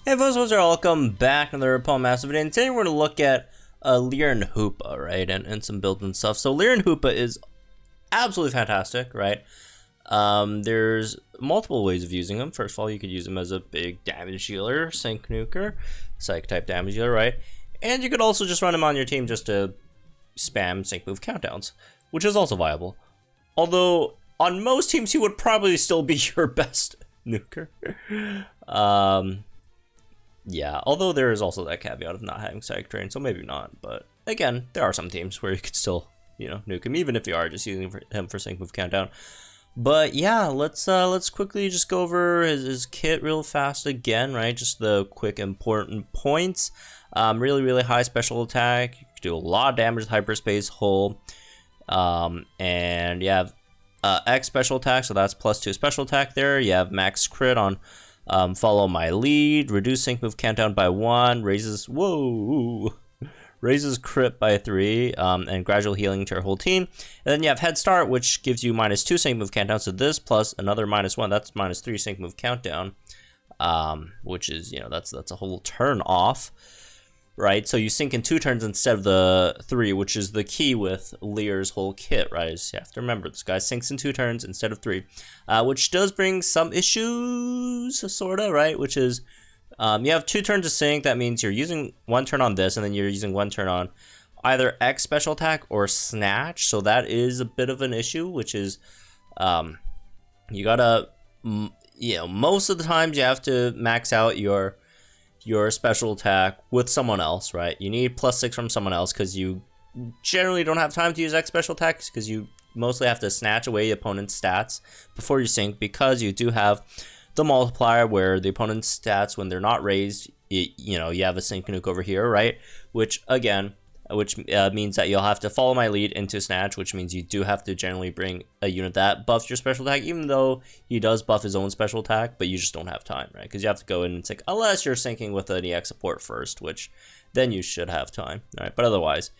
Hey folks, welcome back to the Hoopa Massive video, and today we're going to look at Lear Hoopa, right, and some builds and stuff. So Lear Hoopa is absolutely fantastic, right? There's multiple ways of using them. First of all, you could use them as a big damage dealer, sync nuker, psych type damage dealer, right? And you could also just run him on your team just to spam sync move countdowns, which is also viable. Although on most teams he would probably still be your best nuker. Yeah, although there is also that caveat of not having psych train, so maybe not. But again, there are some teams where you could still, nuke him, even if you are just using him for sync move countdown. But yeah, let's quickly just go over his kit real fast again, right? Just the quick important points. Really high special attack. You can do a lot of damage with hyperspace hole. And you have X special attack, so that's +2 special attack there. You have max crit on follow my lead, reduce sync move countdown by 1, raises crit by 3, and gradual healing to your whole team. And then you have head start, which gives you -2 sync move countdown, so this plus another -1, that's -3 sync move countdown, which is, that's a whole turn off, right? So you sync in 2 turns instead of the 3, which is the key with Lear's whole kit, right? You have to remember, this guy syncs in 2 turns instead of 3, which does bring some issues, sorta, right? Which is, you have 2 turns to sync. That means you're using 1 turn on this, and then you're using 1 turn on either X special attack or snatch. So that is a bit of an issue, which is, you gotta, most of the times you have to max out your special attack with someone else, right? You need +6 from someone else because you generally don't have time to use X special attacks because you mostly have to snatch away the opponent's stats before you sync, because you do have the multiplier where the opponent's stats, when they're not raised, you have a sync nuke over here, right? Which means that you'll have to follow my lead into snatch, which means you do have to generally bring a unit that buffs your special attack, even though he does buff his own special attack, but you just don't have time, right? Because you have to go in and sync, unless you're syncing with an EX support first, which then you should have time, right? But otherwise,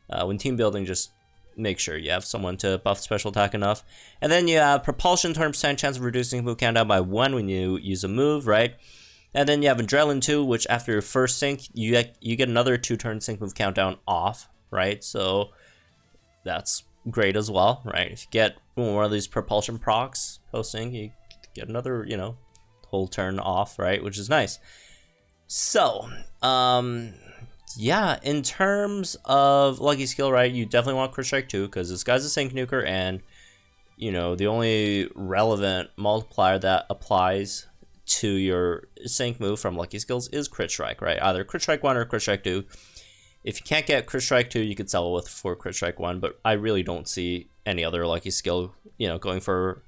when team building, just make sure you have someone to buff special attack enough. And then you have propulsion, 20% chance of reducing move countdown by 1 when you use a move, right? And then you have adrenaline 2, which after your first sync, you get another 2-turn sync move countdown off, right? So that's great as well, right? If you get one of these propulsion procs post-sync, you get another, whole turn off, right? Which is nice. So, yeah, in terms of lucky skill, right, you definitely want crit strike 2, because this guy's a sync nuker, and the only relevant multiplier that applies to your sync move from lucky skills is crit strike, right? Either crit strike 1 or crit strike 2. If you can't get crit strike 2, you could settle with for crit strike 1, but I really don't see any other lucky skill, going for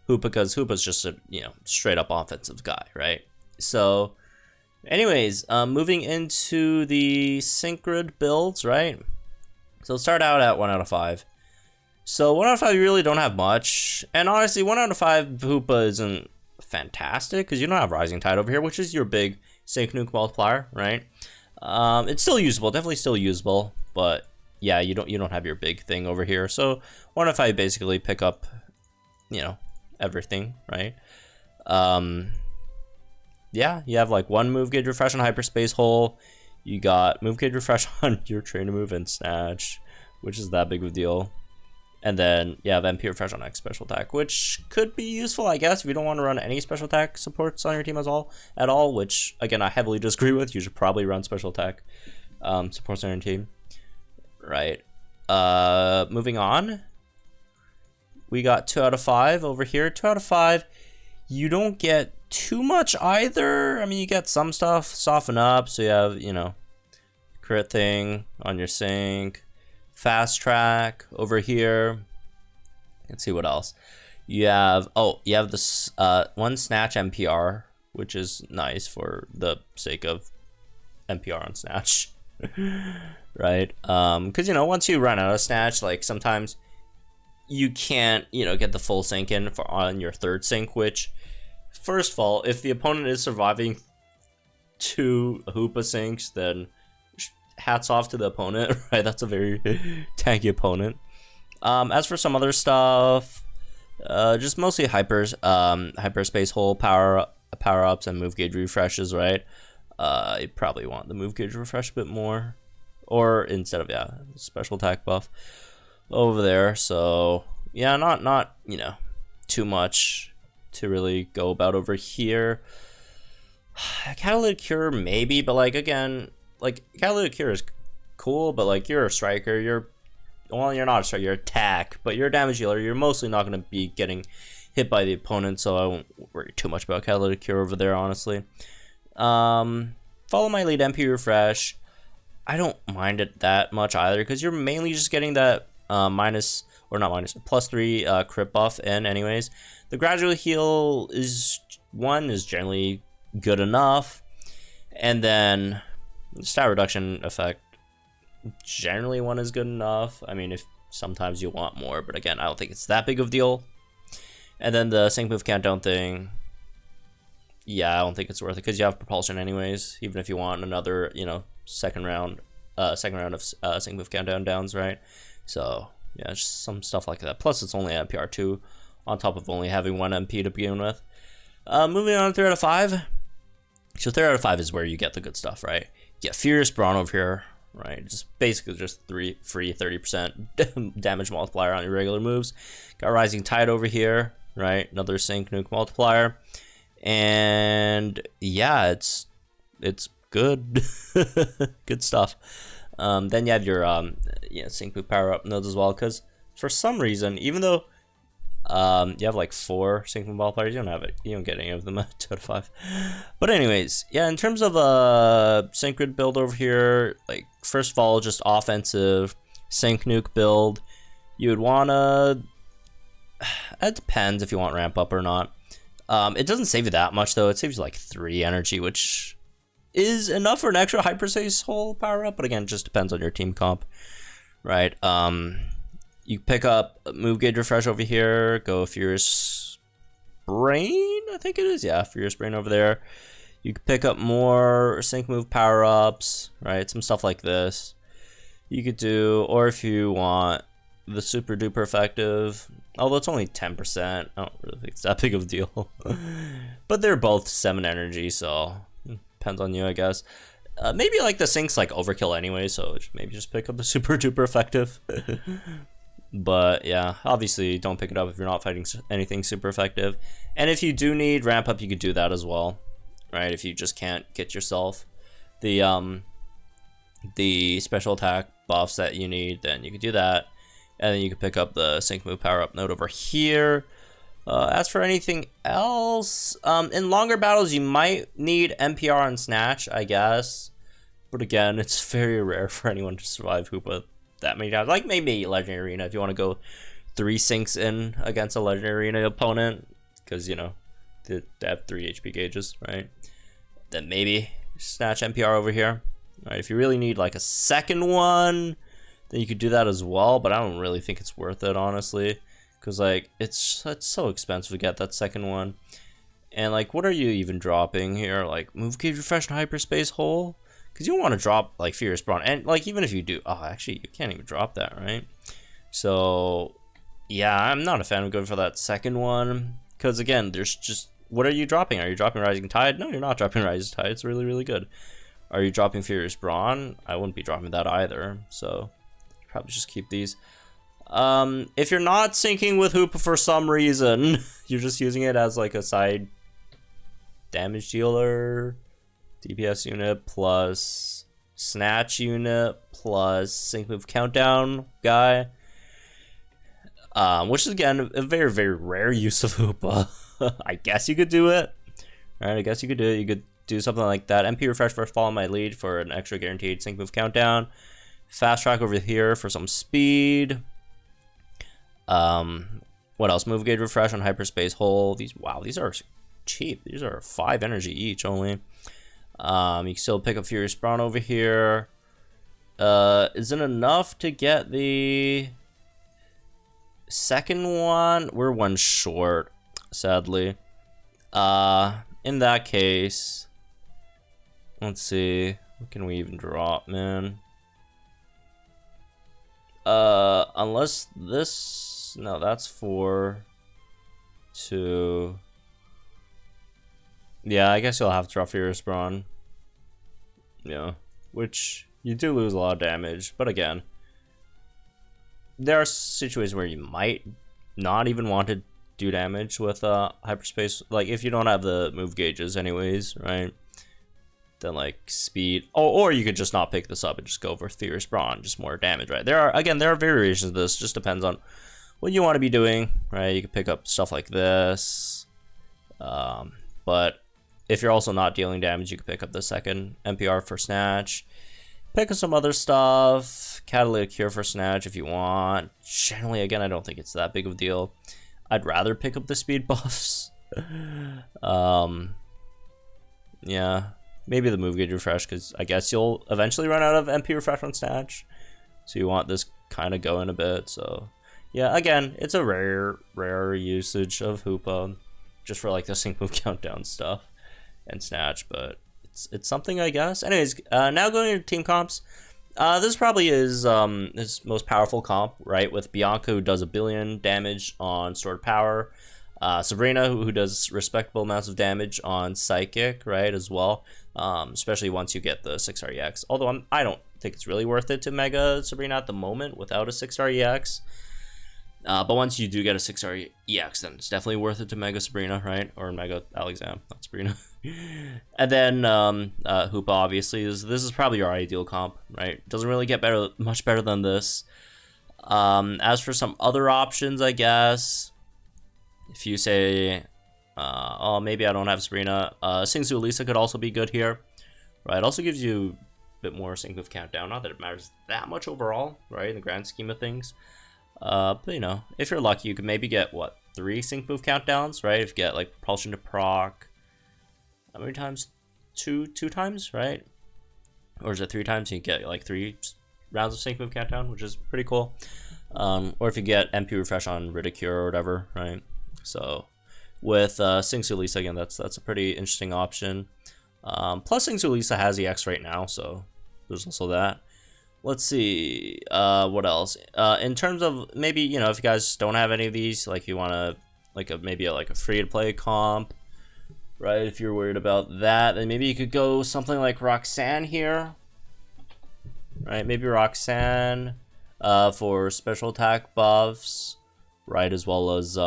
Hoopa, because Hoopa's just a, straight up offensive guy, right? So anyways, moving into the synchrid builds, right? So start out at 1 out of 5. So 1 out of 5, you really don't have much. And honestly, 1 out of 5 Hoopa isn't fantastic, because you don't have Rising Tide over here, which is your big sync nuke multiplier, right? It's still usable, definitely still usable, but yeah, you don't have your big thing over here. So 1 out of 5 basically pick up, everything, right? Yeah, you have like 1 move gauge refresh on hyperspace hole. You got move gauge refresh on your train to move and snatch, which is that big of a deal. And then you have MP refresh on X special attack, which could be useful, I guess, if you don't want to run any special attack supports on your team at all, which again I heavily disagree with. You should probably run special attack supports on your team, right? Moving on, we got 2 out of 5 over here. 2 out of 5. You don't get too much either. I mean, you get some stuff, soften up, so you have, crit thing on your sync, fast track over here. Let's see what else. You have, this 1 snatch MPR, which is nice for the sake of MPR on snatch, right? Because, once you run out of snatch, like sometimes you can't, get the full sync in on your 3rd sync, which, first of all, if the opponent is surviving 2 Hoopa syncs, then hats off to the opponent, right? That's a very tanky opponent. As for some other stuff, just mostly hyperspace hole power-ups and move gauge refreshes, right? you probably want the move gauge refresh a bit more, or instead of special attack buff over there. So yeah, not you know, too much to really go about over here. Catalytic Cure maybe, but like again, like Catalytic Cure is cool, but like you're a striker, you're not a striker, you're attack, but you're a damage dealer. You're mostly not going to be getting hit by the opponent, so I won't worry too much about Catalytic Cure over there, honestly. Follow my lead, MP refresh. I don't mind it that much either, because you're mainly just getting that +3 crit buff in anyways. The gradual heal is generally good enough, and then stat reduction effect, generally 1 is good enough. I mean, if sometimes you want more, but again, I don't think it's that big of a deal. And then the sync move countdown thing, yeah, I don't think it's worth it, because you have propulsion anyways, even if you want another, you know, second round of sync move countdown downs, right? So yeah, just some stuff like that. Plus it's only MPR 2 on top of only having 1 MP to begin with. Moving on to 3 out of 5. So 3 out of 5 is where you get the good stuff, right? You get Furious Brawn over here, right? Just basically just free 30% damage multiplier on your regular moves. Got Rising Tide over here, right? Another sync nuke multiplier. And yeah, it's good. Good stuff. Then you have your sync move power up nodes as well, because for some reason, even though you have like 4 sync move multipliers, you don't get any of them at 2 out of 5. But anyways, yeah, in terms of sync grid build over here, like first of all, just offensive sync nuke build, you would wanna, it depends if you want ramp up or not. It doesn't save you that much though. It saves you like 3 energy, which is enough for an extra hyperspace hole power up, but again, it just depends on your team comp, right? You pick up move gauge refresh over here, go Furious Brain, I think it is, yeah, Furious Brain over there. You can pick up more sync move power ups, right? Some stuff like this you could do, or if you want the super duper effective, although it's only 10%, I don't really think it's that big of a deal. But they're both 7 energy, so depends on you, I guess. Maybe like the sync's like overkill anyway, so maybe just pick up the super duper effective. But yeah, obviously don't pick it up if you're not fighting anything super effective. And if you do need ramp up, you could do that as well, right? If you just can't get yourself the special attack buffs that you need, then you could do that. And then you can pick up the sync move power up node over here. As for anything else, in longer battles you might need MPR and Snatch, I guess. But again, it's very rare for anyone to survive Hoopa that many times. Like maybe Legendary Arena if you want to go 3 syncs in against a Legendary Arena opponent, because you know they have 3 HP gauges, right? Then maybe Snatch MPR over here. All right, if you really need like a second one, then you could do that as well, but I don't really think it's worth it, honestly, because like it's so expensive to get that second one. And like, what are you even dropping here? Like move gauge refresh and hyperspace hole, because you don't want to drop like Furious Brawn, and like even if you do, oh, actually you can't even drop that, right? So yeah, I'm not a fan of going for that second one, because again, there's just, what are you dropping? Are you dropping Rising Tide? No, you're not dropping Rising Tide. It's really, really good. Are you dropping Furious Brawn? I wouldn't be dropping that either, so probably just keep these. If you're not syncing with Hoopa for some reason, you're just using it as like a side damage dealer, DPS unit plus snatch unit plus sync move countdown guy, which is again a very, very rare use of Hoopa. I guess you could do it. Alright, I guess you could do it. You could do something like that. MP refresh first, follow my lead for an extra guaranteed sync move countdown. Fast track over here for some speed. What else? Move gauge refresh on hyperspace hole. These are cheap. These are 5 energy each only. You can still pick up Furious Brawn over here. Is it enough to get the second one? We're 1 short, sadly. In that case, let's see. What can we even drop, man? Unless this, no, that's 4 to, yeah, I guess you'll have to drop Furious Brawn. you know, which you do lose a lot of damage. But again, there are situations where you might not even want to do damage with hyperspace, like if you don't have the move gauges anyways, right? Then like speed, or you could just not pick this up and just go for Fierce Brawn, just more damage, right? There are variations of this, just depends on what you want to be doing, right? You can pick up stuff like this, but if you're also not dealing damage, you can pick up the second NPR for Snatch, pick up some other stuff, Catalytic Cure for Snatch if you want. Generally, again, I don't think it's that big of a deal. I'd rather pick up the speed buffs. Yeah, maybe the move gauge refresh, because I guess you'll eventually run out of MP refresh on Snatch, so you want this kind of going a bit. So yeah, again, it's a rare usage of Hoopa, just for like the sync move countdown stuff and Snatch, but it's something, I guess. Anyways, now going into team comps. This probably is his most powerful comp, right? With Bianca, who does 1 billion damage on Stored Power. Sabrina, who does respectable amounts of damage on Psychic, right, as well. Especially once you get the 6-star EX. Although I don't think it's really worth it to Mega Sabrina at the moment without a 6-star EX. But once you do get a 6-star EX, then it's definitely worth it to Mega Sabrina, right? Or Mega Alexam, not Sabrina. And then Hoopa, obviously, this is probably your ideal comp, right? Doesn't really get much better than this. As for some other options, I guess, if you say, oh, maybe I don't have Sabrina, Singsu Elisa could also be good here, right? Also gives you a bit more sync move countdown. Not that it matters that much overall, right, in the grand scheme of things. But you know, if you're lucky, you could maybe get, what, 3 sync move countdowns, right? If you get like propulsion to proc, how many times? Two times, right? Or is it 3 times? You get like 3 rounds of sync move countdown, which is pretty cool. Or if you get MP refresh on Ridicure or whatever, right? So with Singsu Lisa, again, that's a pretty interesting option. Plus Singsu Lisa has EX right now, so there's also that. Let's see, what else? In terms of maybe, you know, if you guys don't have any of these, like you want to, like maybe a free-to-play comp, right? If you're worried about that, then maybe you could go something like Roxanne here, right? Maybe Roxanne for special attack buffs, right? As well as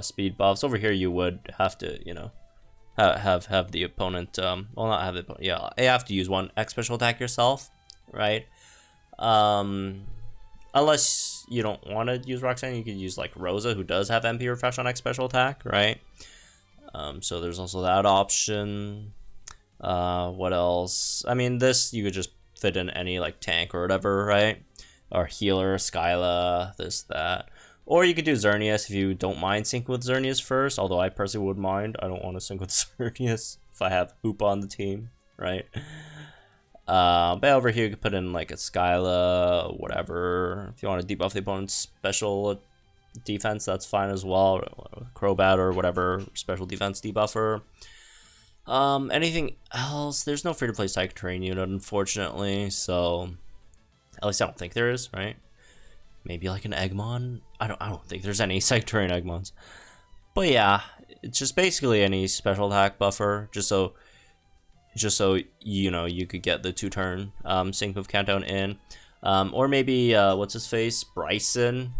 speed buffs. Over here, you would have to, you know, have the opponent, well, not have the opponent, yeah, you have to use 1 X special attack yourself, right? Unless you don't want to use Roxanne, you could use like Rosa, who does have MP refresh on X special attack, right? So there's also that option. What else? I mean, this you could just fit in any like tank or whatever, right? Or healer, Skyla, this, that. Or you could do Xerneas if you don't mind sync with Xerneas first, although I personally would mind. I don't want to sync with Xerneas if I have Hoopa on the team, right? But over here you could put in like a Skyla, whatever. If you want to debuff the opponent's special defense, that's fine as well. Crobat or whatever special defense debuffer. Anything else? There's no free-to-play Psychic Terrain unit, unfortunately, so at least I don't think there is, right? Maybe like an Eggmon. I don't think there's any Psychic Terrain Eggmons. But yeah, it's just basically any special attack buffer, just so you know you could get the 2-turn sync move countdown in, or maybe what's his face, Bryson,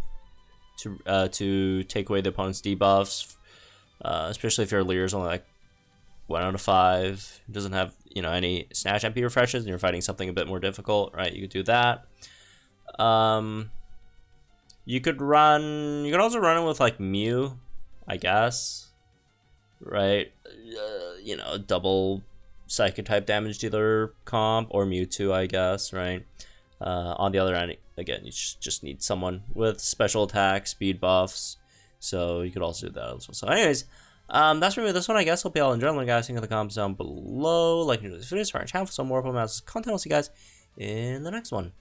to take away the opponent's debuffs, especially if your Lear is only like 1 out of 5, doesn't have, you know, any Snatch MP refreshes, and you're fighting something a bit more difficult, right? You could do that. You could also run it with like Mew, I guess, right? You know, double Psychic type damage dealer comp, or Mewtwo, I guess, right? On the other end, again, you just need someone with special attack, speed buffs, so you could also do that as well. So anyways, that's for me with this one, I guess. Hope you all enjoyed. Let me guys think in the comments down below. Like and share this video, subscribe to our channel for some more Pokemon content. I'll see you guys in the next one.